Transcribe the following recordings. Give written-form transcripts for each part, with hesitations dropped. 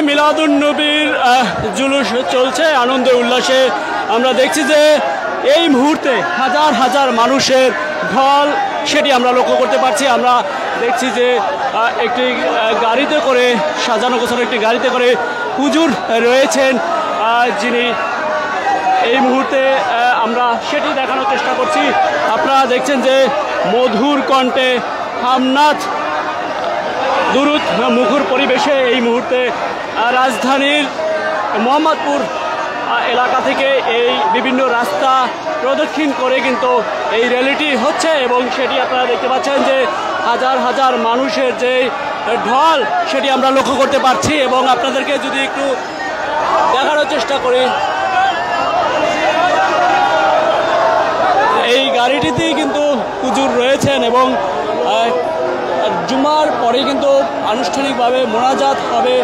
মিলাদুন নবীর জুলুস চলছে আনন্দে উল্লাসে। আমরা দেখছি যে এই মুহূর্তে হাজার হাজার মানুষের ঢল সেটি আমরা লক্ষ্য করতে পারছি। আমরা দেখছি যে একটি গাড়িতে করে সাজানো গোছানো একটি গাড়িতে করে হুজুর রয়েছেন, যিনি এই মুহূর্তে আমরা সেটি দেখানোর চেষ্টা করছি। আপনারা দেখছেন যে মধুর কণ্ঠে হামনাত দুরুদ মুখর পরিবেশে এই মুহূর্তে রাজধানীর মোহাম্মদপুর এলাকা থেকে এই বিভিন্ন রাস্তা প্রদক্ষিণ করে কিন্তু এই র্যালিটি হচ্ছে এবং সেটি আপনারা দেখতে পাচ্ছেন যে হাজার হাজার মানুষের যে ঢল সেটি আমরা লক্ষ্য করতে পারছি। এবং আপনাদেরকে যদি একটু দেখানোর চেষ্টা করি, এই গাড়িটিতেই কিন্তু হুজুর রয়েছেন এবং জুমার পরে কিন্তু আনুষ্ঠানিকভাবে মোনাজাত হবে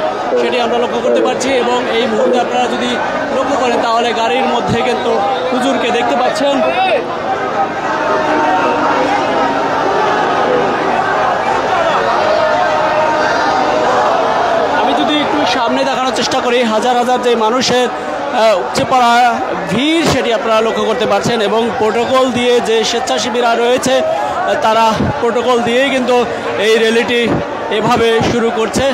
সেটি আমরা লক্ষ্য করতে পারছি। এবং এই মুহূর্তে আপনারা যদি লক্ষ্য করেন তাহলে গাড়ির মধ্যে কিন্তু হুজুরকে দেখতে পাচ্ছেন। আমি যদি একটু সামনে দেখানোর চেষ্টা করি, হাজার হাজার যে মানুষের উপচে পড়া ভিড় সেটি আপনারা লক্ষ্য করতে পারছেন। এবং প্রোটোকল দিয়ে যে স্বেচ্ছাসেবীরা রয়েছে তারা প্রোটোকল দিয়েই কিন্তু এই র্যালিটি এভাবে শুরু করছে।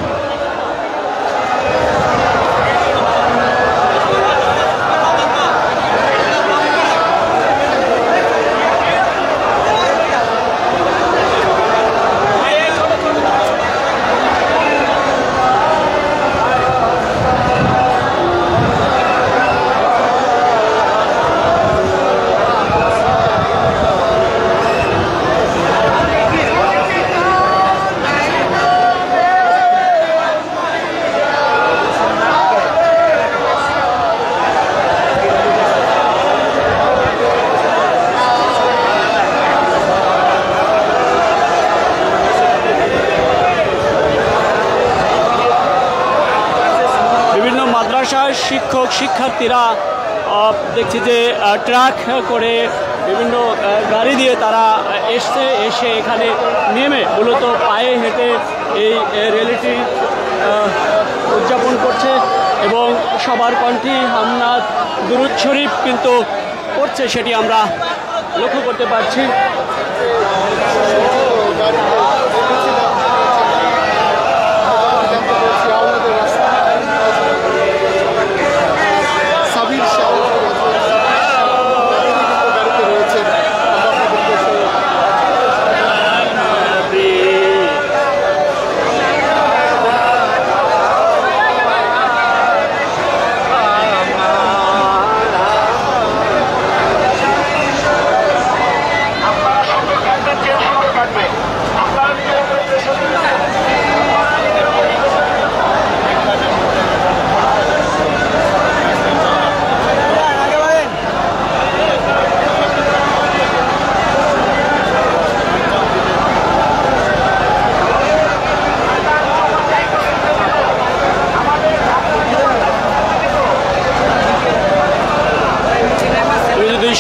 শিক্ষক শিক্ষার্থীরা দেখছি যে ট্রাক করে বিভিন্ন গাড়ি দিয়ে তারা এসে এখানে নেমে মূলত পায়ে হেঁটে এই র্যালিটি উদযাপন করছে এবং সবার কণ্ঠে হামনাত দুরুদ শরীফ কিন্তু করছে সেটি আমরা লক্ষ্য করতে পারছি।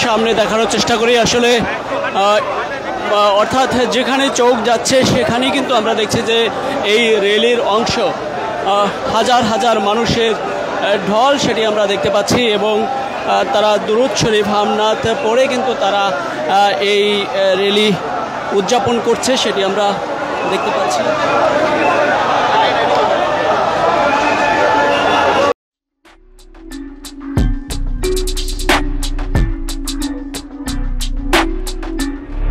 সামনে দেখানোর চেষ্টা করি আসলে অর্থাৎ যেখানে চোখ যাচ্ছে সেখানেই কিন্তু আমরা দেখছি যে এই রেলের অংশ হাজার হাজার মানুষের ঢল সেটি আমরা দেখতে পাচ্ছি এবং তারা দুরুদ শরীফ হামনাত পড়ে কিন্তু তারা এই র্যালি উদযাপন করছে সেটি আমরা দেখতে পাচ্ছি।